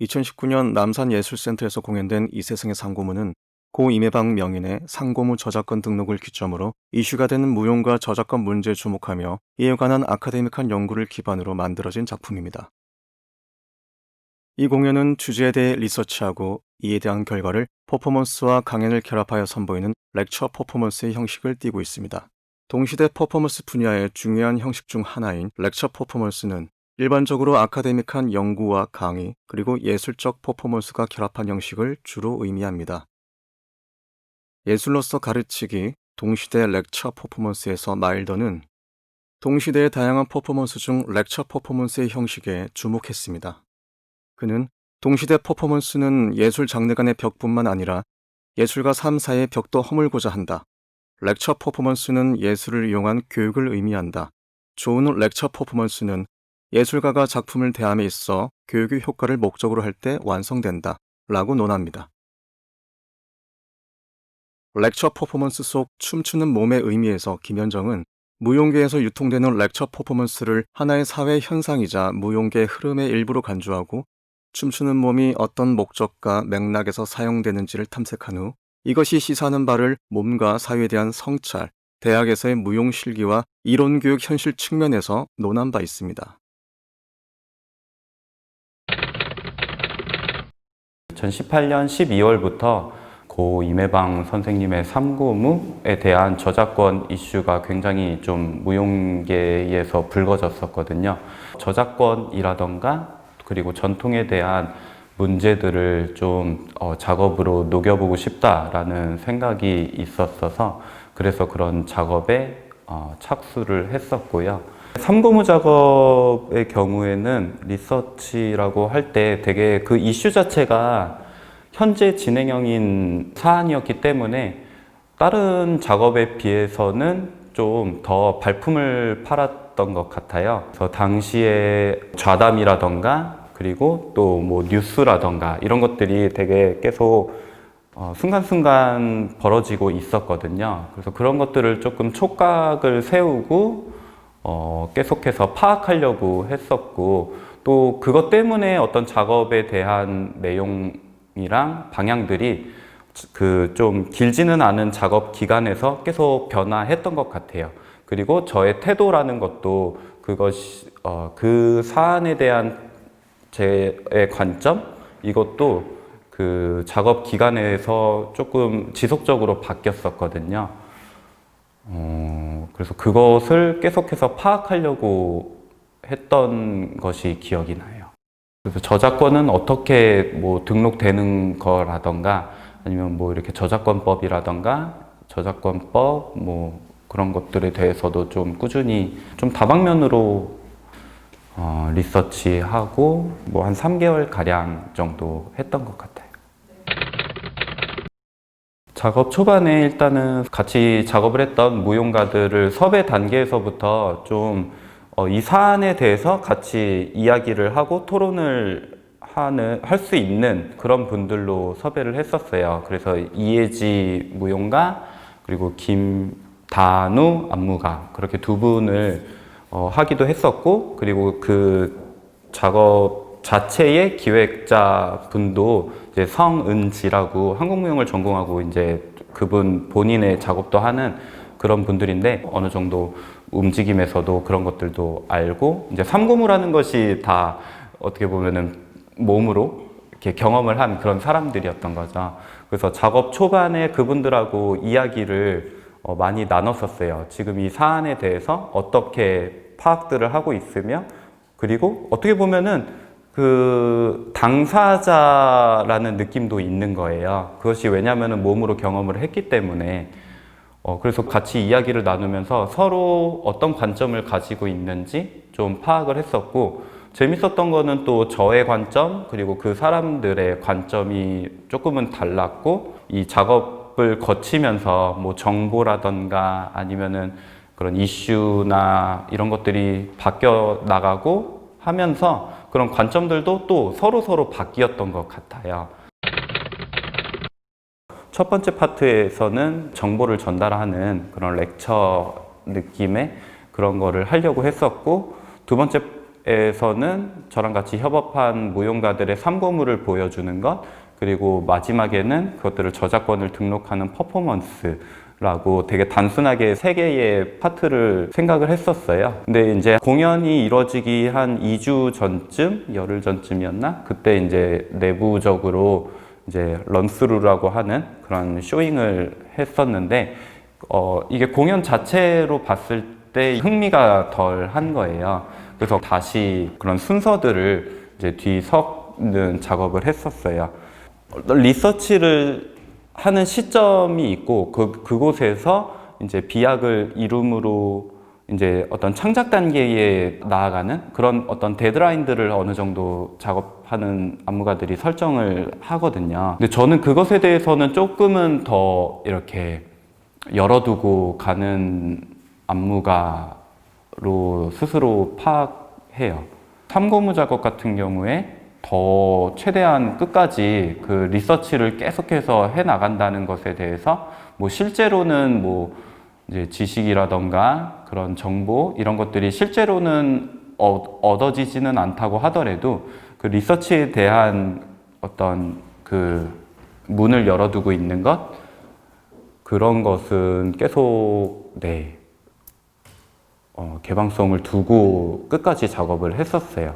2019년 남산예술센터에서 공연된 이세승의 상고무는 고 임혜방 명인의 상고무 저작권 등록을 기점으로 이슈가 되는 무용과 저작권 문제에 주목하며 이에 관한 아카데믹한 연구를 기반으로 만들어진 작품입니다. 이 공연은 주제에 대해 리서치하고 이에 대한 결과를 퍼포먼스와 강연을 결합하여 선보이는 렉처 퍼포먼스의 형식을 띠고 있습니다. 동시대 퍼포먼스 분야의 중요한 형식 중 하나인 렉처 퍼포먼스는 일반적으로 아카데믹한 연구와 강의, 그리고 예술적 퍼포먼스가 결합한 형식을 주로 의미합니다. 예술로서 가르치기, 동시대 렉처 퍼포먼스에서 마일더는 동시대의 다양한 퍼포먼스 중 렉처 퍼포먼스의 형식에 주목했습니다. 그는 동시대 퍼포먼스는 예술 장르 간의 벽뿐만 아니라 예술과 삶 사이의 벽도 허물고자 한다. 렉처 퍼포먼스는 예술을 이용한 교육을 의미한다. 좋은 렉처 퍼포먼스는 예술가가 작품을 대함에 있어 교육의 효과를 목적으로 할 때 완성된다. 라고 논합니다. 렉처 퍼포먼스 속 춤추는 몸의 의미에서 김현정은 무용계에서 유통되는 렉처 퍼포먼스를 하나의 사회 현상이자 무용계 흐름의 일부로 간주하고 춤추는 몸이 어떤 목적과 맥락에서 사용되는지를 탐색한 후 이것이 시사하는 바를 몸과 사회에 대한 성찰, 대학에서의 무용 실기와 이론교육 현실 측면에서 논한 바 있습니다. 2018년 12월부터 고 임혜방 선생님의 삼고무에 대한 저작권 이슈가 굉장히 좀 무용계에서 불거졌었거든요. 저작권이라던가 그리고 전통에 대한 문제들을 좀 작업으로 녹여보고 싶다라는 생각이 있었어서 그래서 그런 작업에 착수를 했었고요. 삼고무 작업의 경우에는 리서치라고 할 때 되게 그 이슈 자체가 현재 진행형인 사안이었기 때문에 다른 작업에 비해서는 좀 더 발품을 팔았던 것 같아요. 그래서 당시에 좌담이라던가 그리고 또 뭐 뉴스라던가 이런 것들이 되게 계속 순간순간 벌어지고 있었거든요. 그래서 그런 것들을 조금 촉각을 세우고 계속해서 파악하려고 했었고 또 그것 때문에 어떤 작업에 대한 내용이랑 방향들이 그 좀 길지는 않은 작업 기간에서 계속 변화했던 것 같아요. 그리고 저의 태도라는 것도 그것이 그 사안에 대한 제 관점 이것도 그 작업 기간에서 조금 지속적으로 바뀌었었거든요. 그래서 그것을 계속해서 파악하려고 했던 것이 기억이 나요. 그래서 저작권은 어떻게 뭐 등록되는 거라던가 아니면 뭐 이렇게 저작권법이라던가 저작권법 뭐 그런 것들에 대해서도 좀 꾸준히 좀 다방면으로 리서치하고 뭐 한 3개월 가량 정도 했던 것 같아요. 작업 초반에 일단은 같이 작업을 했던 무용가들을 섭외 단계에서부터 좀 이 사안에 대해서 같이 이야기를 하고 토론을 할 수 있는 그런 분들로 섭외를 했었어요. 그래서 이혜지 무용가 그리고 김다누 안무가 그렇게 두 분을 하기도 했었고 그리고 그 작업 자체의 기획자 분도 이제 성은지라고 한국무용을 전공하고 이제 그분 본인의 작업도 하는 그런 분들인데 어느 정도 움직임에서도 그런 것들도 알고 이제 삼고무라는 것이 다 어떻게 보면은 몸으로 이렇게 경험을 한 그런 사람들이었던 거죠. 그래서 작업 초반에 그분들하고 이야기를 많이 나눴었어요. 지금 이 사안에 대해서 어떻게 파악들을 하고 있으며 그리고 어떻게 보면은 그 당사자라는 느낌도 있는 거예요. 그것이 왜냐하면 몸으로 경험을 했기 때문에 그래서 같이 이야기를 나누면서 서로 어떤 관점을 가지고 있는지 좀 파악을 했었고 재밌었던 거는 또 저의 관점 그리고 그 사람들의 관점이 조금은 달랐고 이 작업을 거치면서 뭐 정보라던가 아니면은 그런 이슈나 이런 것들이 바뀌어 나가고 하면서 그런 관점들도 또 서로 바뀌었던 것 같아요. 첫 번째 파트에서는 정보를 전달하는 그런 렉처 느낌의 그런 거를 하려고 했었고 두 번째 에서는 저랑 같이 협업한 무용가들의 삼고물을 보여주는 것, 그리고 마지막에는 그것들을 저작권을 등록하는 퍼포먼스라고 되게 단순하게 세 개의 파트를 생각을 했었어요. 근데 이제 공연이 이루어지기 한 2주 전쯤, 열흘 전쯤이었나? 그때 이제 내부적으로 이제 런스루라고 하는 그런 쇼잉을 했었는데, 이게 공연 자체로 봤을 때 흥미가 덜 한 거예요. 그래서 다시 그런 순서들을 이제 뒤섞는 작업을 했었어요. 리서치를 하는 시점이 있고 그곳에서 이제 비약을 이룸으로 이제 어떤 창작 단계에 나아가는 그런 어떤 데드라인들을 어느 정도 작업하는 안무가들이 설정을 하거든요. 근데 저는 그것에 대해서는 조금은 더 이렇게 열어두고 가는 안무가로 스스로 파악해요. 삼고무 작업 같은 경우에 더 최대한 끝까지 그 리서치를 계속해서 해 나간다는 것에 대해서 뭐 실제로는 뭐 이제 지식이라던가 그런 정보 이런 것들이 실제로는 얻어지지는 않다고 하더라도 그 리서치에 대한 어떤 그 문을 열어두고 있는 것 그런 것은 계속 개방성을 두고 끝까지 작업을 했었어요.